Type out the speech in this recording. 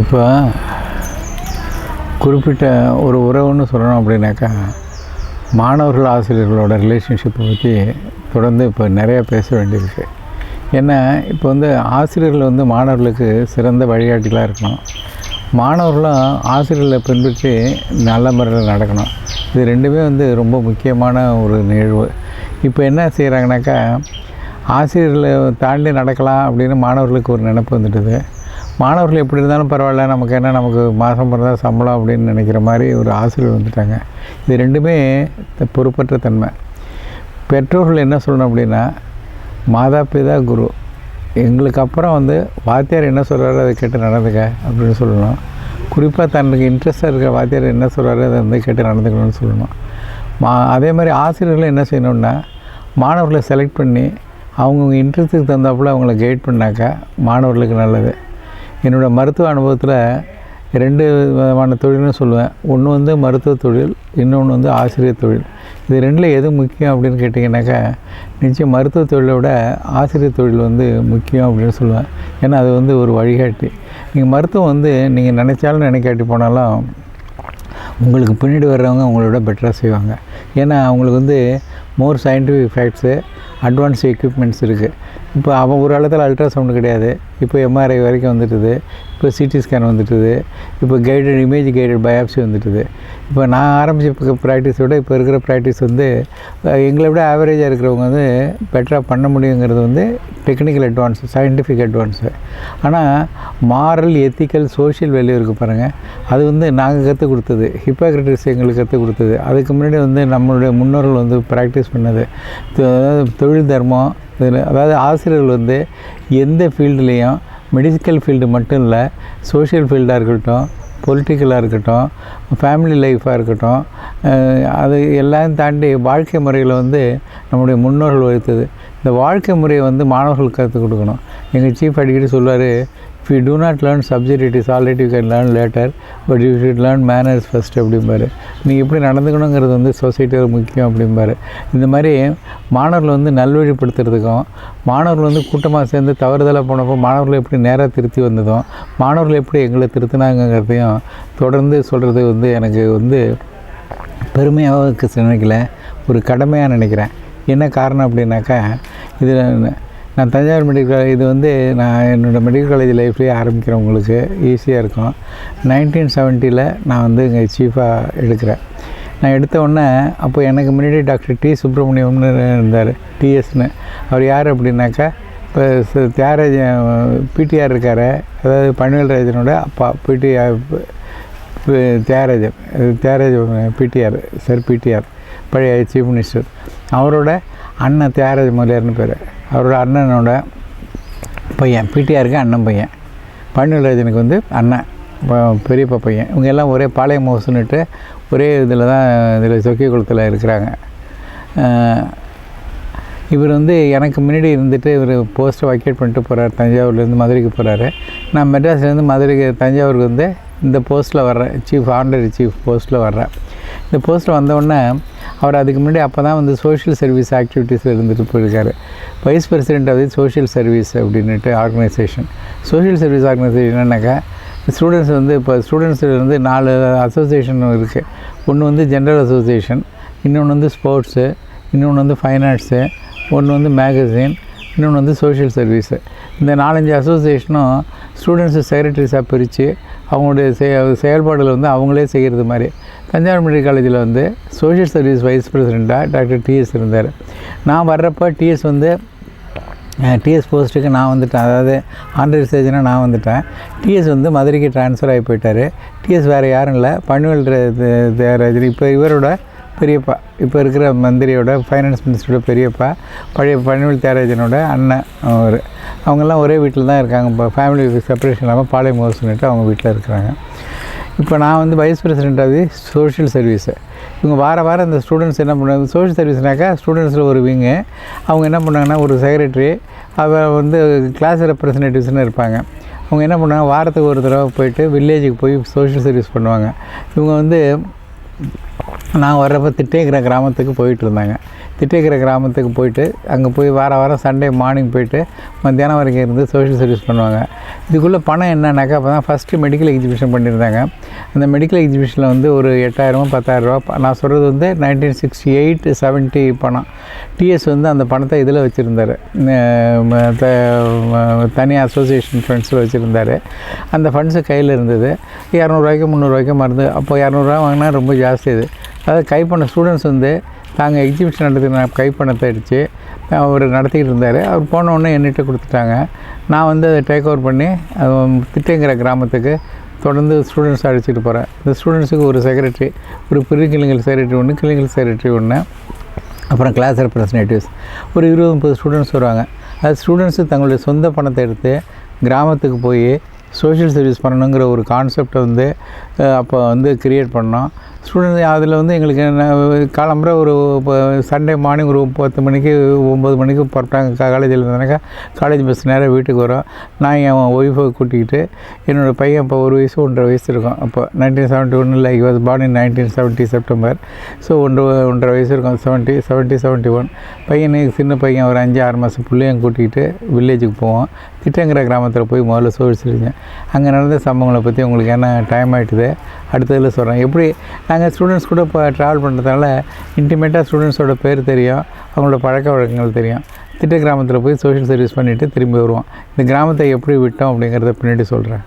இப்போ குறிப்பிட்ட ஒரு உறவுன்னு சொல்லணும் அப்படின்னாக்கா, மாணவர்கள் ஆசிரியர்களோட ரிலேஷன்ஷிப்பை பற்றி தொடர்ந்து இப்போ நிறையா பேச வேண்டியிருக்கு. ஏன்னா இப்போ வந்து ஆசிரியர்கள் வந்து மாணவர்களுக்கு சிறந்த வழிகாட்டிகளாக இருக்கணும், மாணவர்களும் ஆசிரியர்களை பின்பற்றி நல்ல முறையில் நடக்கணும். இது ரெண்டுமே வந்து ரொம்ப முக்கியமான ஒரு நிகழ்வு. இப்போ என்ன செய்கிறாங்கனாக்கா, ஆசிரியர்களை தாண்டி நடக்கலாம் அப்படின்னு மாணவர்களுக்கு ஒரு நினைப்பு வந்துடுது. மாணவர்கள் எப்படி இருந்தாலும் பரவாயில்ல, நமக்கு என்ன, நமக்கு மாதம் பிறந்தா சம்பளம் அப்படின்னு நினைக்கிற மாதிரி ஒரு ஆசிரியர் வந்துட்டாங்க. இது ரெண்டுமே பொறுப்பற்ற தன்மை. பெற்றோர்கள் என்ன சொல்லணும் அப்படின்னா, மாதா பிதா குரு, எங்களுக்கு அப்புறம் வந்து வாத்தியார் என்ன சொல்கிறாரோ அதை கேட்டு நடந்துக்க அப்படின்னு சொல்லணும். குறிப்பாக தனக்கு இன்ட்ரெஸ்டாக இருக்க வாத்தியார் என்ன சொல்கிறாரோ அதை வந்து கேட்டு நடந்துக்கணும்னு சொல்லணும். அதே மாதிரி ஆசிரியர்களும் என்ன செய்யணுன்னா, மாணவர்களை செலக்ட் பண்ணி அவங்கவுங்க இன்ட்ரெஸ்ட்டுக்கு தகுந்தாப்புல அவங்கள கைட் பண்ணாக்கா மாணவர்களுக்கு நல்லது. என்னோடய மருத்துவ அனுபவத்தில் 2 விதமான தொழில்னு சொல்லுவேன். ஒன்று வந்து மருத்துவ தொழில், இன்னொன்று வந்து ஆசிரியர் தொழில். இது ரெண்டில் எது முக்கியம் அப்படின்னு கேட்டிங்கனாக்கா, நிச்சயம் மருத்துவ தொழிலை விட ஆசிரியர் தொழில் வந்து முக்கியம் அப்படின்னு சொல்லுவேன். ஏன்னா அது வந்து ஒரு வழிகாட்டி. நீங்கள் மருத்துவம் வந்து நீங்கள் நினச்சாலும் நினைக்காட்டி போனாலும் உங்களுக்கு பின்னாடி வர்றவங்க உங்களோட பெட்டராக செய்வாங்க. ஏன்னா அவங்களுக்கு வந்து மோர் சயின்டிஃபிக் ஃபேக்ட்ஸு, அட்வான்ஸ் எக்யூப்மெண்ட்ஸ் இருக்குது. இப்போ அவன் ஒரு காலத்தில் அல்ட்ராசவுண்டு கிடையாது, இப்போ எம்ஆர்ஐ வரைக்கும் வந்துட்டுது, இப்போ சிடி ஸ்கேன் வந்துட்டுது, இப்போ இமேஜ் கைடட் பயாப்சி வந்துட்டுது. இப்போ நான் ஆரம்பித்த ப்ராக்டிஸோட இப்போ இருக்கிற ப்ராக்டிஸ் வந்து எங்களை விட ஆவரேஜாக இருக்கிறவங்க வந்து பெட்டராக பண்ண முடியுங்கிறது வந்து டெக்னிக்கல் அட்வான்ஸு, சயின்டிஃபிக் அட்வான்ஸு. ஆனால் மாரல், எத்திக்கல், சோஷியல் வேல்யூ இருக்குது பாருங்கள், அது வந்து நாங்கள் கற்றுக் கொடுத்தது, ஹிப்போக்ரட்டிஸ் எங்களுக்கு கற்றுக் கொடுத்தது. அதுக்கு முன்னாடி வந்து நம்மளுடைய முன்னோர்கள் வந்து ப்ராக்டிஸ் பண்ணது. அதாவது தொழில் தர்மம், இதில் அதாவது ஆசிரியர்கள் வந்து எந்த ஃபீல்டுலேயும், மெடிக்கல் ஃபீல்டு மட்டும் இல்லை, சோஷியல் ஃபீல்டாக இருக்கட்டும், பொலிட்டிக்கலாக இருக்கட்டும், ஃபேமிலி லைஃபாக இருக்கட்டும், அது எல்லாம் தாண்டி வாழ்க்கை முறையில் வந்து நம்முடைய முன்னோர்கள் வகுத்தது. இந்த வாழ்க்கை முறையை வந்து மாணவர்களுக்கு கற்றுக் கொடுக்கணும். எங்கள் சீஃப் அடிக்கடி சொல்லுவார், if you do not learn subject it is alright, you can learn later, but you should learn manners first அப்படிம்பார். நீங்கள் எப்படி நடந்துக்கணுங்கிறது வந்து சொசைட்டியில் முக்கியம் அப்படிம்பார். இந்த மாதிரி மாணவர்கள் வந்து நல்வழிப்படுத்துறதுக்கும், மாணவர்கள் வந்து கூட்டமாக சேர்ந்து தவறுதலாக போனப்போ மாணவர்கள் எப்படி நேராக திருத்தி வந்ததும், மாணவர்கள் எப்படி எங்களை திருத்தினாங்கிறதையும் தொடர்ந்து சொல்கிறது வந்து எனக்கு வந்து பெருமையாக நினைக்கல, ஒரு கடமையாக நினைக்கிறேன். என்ன காரணம் அப்படின்னாக்கா, இதில் நான் தஞ்சாவூர் மெடிக்கல் காலேஜ், இது வந்து நான் என்னோடய மெடிக்கல் காலேஜ் லைஃப்லேயே ஆரம்பிக்கிறவங்களுக்கு ஈஸியாக இருக்கும். 1970 நான் வந்து இங்கே சீஃபாக எடுக்கிறேன். நான் எடுத்த உடனே அப்போ எனக்கு முன்னாடி டாக்டர் டி சுப்பிரமணியம்னு இருந்தார், டிஎஸ்னு. அவர் யார் அப்படின்னாக்கா, இப்போ தியாகராஜன் பிடிஆர் இருக்கார், அதாவது பன்வேல்ராஜனோட அப்பா, தியாகராஜன் பிடிஆர், சார் பிடிஆர், பழைய சீஃப் மினிஸ்டர். அவரோட அண்ணன் தியாகராஜ முதலியார்னு பேர். அவரோட அண்ணனோட பையன், பிடிஆருக்கு அண்ணன் பையன், பன்வேல்ராஜனுக்கு வந்து அண்ணன் பெரியப்பா பையன். இவங்க எல்லாம் ஒரே பாளையம் ஹவுஸ்னுட்டு ஒரே இதில் தான், இதில் சொக்கிய குளத்தில் இருக்கிறாங்க. இவர் வந்து எனக்கு முன்னாடி இருந்துட்டு இவர் போஸ்ட்டை வக்கேட் பண்ணிட்டு போகிறார், தஞ்சாவூர்லேருந்து மதுரைக்கு போகிறாரு. நான் மெட்ராஸ்லேருந்து மதுரைக்கு தஞ்சாவூருக்கு வந்து இந்த போஸ்ட்டில் வர்றேன், சீஃப் ஆனரரி சீஃப் போஸ்ட்டில் வர்றேன். இந்த போஸ்ட்டில் வந்தவுடனே அவர் அதுக்கு முன்னாடி அப்போ தான் வந்து சோஷியல் சர்வீஸ் ஆக்டிவிட்டீஸில் இருந்துட்டு போயிருக்காரு. Vice president of the social service அப்படின்ட்டு ஆர்கனைசேஷன். சோஷியல் சர்வீஸ் ஆர்கனைசேஷன் என்னன்னாக்கா, ஸ்டூடெண்ட்ஸ் வந்து இப்போ ஸ்டூடெண்ட்ஸில் வந்து 4 அசோசியேஷன் இருக்குது. ஒன்று வந்து ஜென்ரல் அசோசியேஷன், இன்னொன்று வந்து ஸ்போர்ட்ஸு, இன்னொன்று வந்து ஃபைன் ஆர்ட்ஸு, ஒன்று வந்து மேகசின், இன்னொன்று வந்து சோஷியல் சர்வீஸு. இந்த 4-5 அசோசியேஷனும் ஸ்டூடெண்ட்ஸு செக்ரட்டரிஸாக பிரித்து அவங்களுடைய செயல்பாடுகள் வந்து அவங்களே செய்கிறது மாதிரி. தஞ்சாவூர் மெடிக்கல் காலேஜில் வந்து சோஷியல் சர்வீஸ் வைஸ் பிரசிடெண்ட்டாக டாக்டர் டிஎஸ் இருந்தார். நான் வர்றப்போ டிஎஸ் போஸ்ட்டுக்கு நான் வந்துட்டேன், அதாவது ஆனரரி சர்ஜனாக நான் வந்துட்டேன். டிஎஸ் வந்து மதுரைக்கு ட்ரான்ஸ்ஃபர் ஆகி போயிட்டார். டிஎஸ் வேறு யாரும் இல்லை, பன்வேல்ராஜன், இப்போ இவரோட பெரியப்பா, இப்போ இருக்கிற மந்திரியோட ஃபைனான்ஸ் மினிஸ்டரோட பெரியப்பா, பழைய பன்வேல் தியாகராஜனோட அண்ணன் அவர். அவங்கெல்லாம் ஒரே வீட்டில் தான் இருக்காங்க. இப்போ ஃபேமிலி செப்பரேஷன் இல்லாமல் பாளையம் ஹவுஸ்னுட்டு அவங்க வீட்டில் இருக்கிறாங்க. இப்போ நான் வந்து vice president of the social service. இவங்க வாரம் இந்த ஸ்டூடெண்ட்ஸ் என்ன பண்ணுவாங்க, சோஷியல் சர்வீஸ்னாக்கா ஸ்டூடெண்ட்ஸில் ஒரு விங்கு, அவங்க என்ன பண்ணாங்கன்னா ஒரு செக்ரட்டரி, அவர் வந்து கிளாஸ் ரெப்ரசன்டேட்டிவ்ஸ்னு இருப்பாங்க. அவங்க என்ன பண்ணுவாங்க, வாரத்துக்கு ஒரு தடவை போயிட்டு வில்லேஜுக்கு போய் சோஷியல் சர்வீஸ் பண்ணுவாங்க. இவங்க வந்து நான் வர்றப்போ திட்டேங்கிற கிராமத்துக்கு போயிட்டு இருந்தாங்க. திட்டேங்கிற கிராமத்துக்கு போயிட்டு அங்கே போய் வாரம் சண்டே மார்னிங் போயிட்டு மத்தியானம் வரைக்கும் இருந்து சோஷியல் சர்வீஸ் பண்ணுவாங்க. இதுக்குள்ளே பணம் என்னன்னாக்கா அப்போ தான் ஃபஸ்ட்டு மெடிக்கல் எக்ஸிபிஷன் பண்ணியிருந்தாங்க. அந்த மெடிக்கல் எக்ஸிபிஷனில் வந்து ஒரு 8,000 10,000 நான் சொல்கிறது வந்து 1968 70 பணம். டிஎஸ் வந்து அந்த பணத்தை இதில் வச்சுருந்தார், தனி அசோசியேஷன் ஃபண்ட்ஸில் வச்சுருந்தார். அந்த ஃபண்ட்ஸு கையில் இருந்தது. 200 300 மருந்து. அப்போ 200 வாங்கினா ரொம்ப ஜாஸ்தி. இது அதாவது கைப்பண்ண ஸ்டூடெண்ட்ஸ் வந்து தாங்க எக்ஸிபிஷன் நடத்துகிற கைப்பணத்தை அடித்து அவர் நடத்திக்கிட்டு இருந்தார். அவர் போனோடனே என்கிட்ட கொடுத்துட்டாங்க. நான் வந்து அதை டேக் ஓவர் பண்ணி திட்டேங்கிற கிராமத்துக்கு தொடர்ந்து ஸ்டூடெண்ட்ஸ் அழைச்சிட்டு போகிறேன். இந்த ஸ்டூடெண்ட்ஸுக்கு ஒரு செக்ரட்டரி, ஒரு கிளினிக்கல் செக்ரட்டரி ஒன்று, கிளினிக்கல் செக்ரட்டரி ஒன்று, அப்புறம் கிளாஸ் ரெப்ரசன்டேட்டிவ்ஸ் ஒரு 20-30 ஸ்டூடெண்ட்ஸ் வருவாங்க. அது ஸ்டூடெண்ட்ஸு தங்களுடைய சொந்த பணத்தை எடுத்து கிராமத்துக்கு போய் சோஷியல் சர்வீஸ் பண்ணணுங்கிற ஒரு கான்செப்டை வந்து அப்போ வந்து க்ரியேட் பண்ணோம். ஸ்டூடெண்ட்ஸ் அதில் வந்து எங்களுக்கு காலம்புற ஒரு சண்டே மார்னிங் ஒரு 10 மணிக்கு 9 மணிக்கு புறப்பட்டாங்க. காலேஜில் இருந்தானாக்கா காலேஜ் பஸ் நேராக வீட்டுக்கு வரும். நான் என் ஒய்ஃபை கூட்டிக்கிட்டு என்னோடய பையன் இப்போ 1 வயசு 1.5 வயசு இருக்கும். அப்போ 1971 like was born in 1970 September. So 1.5 வயசு இருக்கும். 71 பையனுக்கு சின்ன பையன் ஒரு 5-6 மாதம் பிள்ளையும் கூட்டிகிட்டு வில்லேஜுக்கு போவோம். திட்டங்கிற கிராமத்தில் போய் முதல்ல சோறு செஞ்சேன். அங்கே நடந்த சம்பவங்களை பற்றி உங்களுக்கு என்ன டைம் ஆகிட்டுது அடுத்ததில் சொல்கிறேன். எப்படி நாங்கள் ஸ்டூடெண்ட்ஸ் கூட இப்போ ட்ராவல் பண்ணுறதுனால இன்டிமேட்டாக ஸ்டூடெண்ட்ஸோட பேர் தெரியும், அவங்களோட பழக்க வழக்கங்கள் தெரியும். திட்ட கிராமத்தில் போய் சோஷியல் சர்வீஸ் பண்ணிவிட்டு திரும்பி வருவோம். இந்த கிராமத்தை எப்படி விட்டோம் அப்படிங்கிறத பின்னாடி சொல்கிறேன்.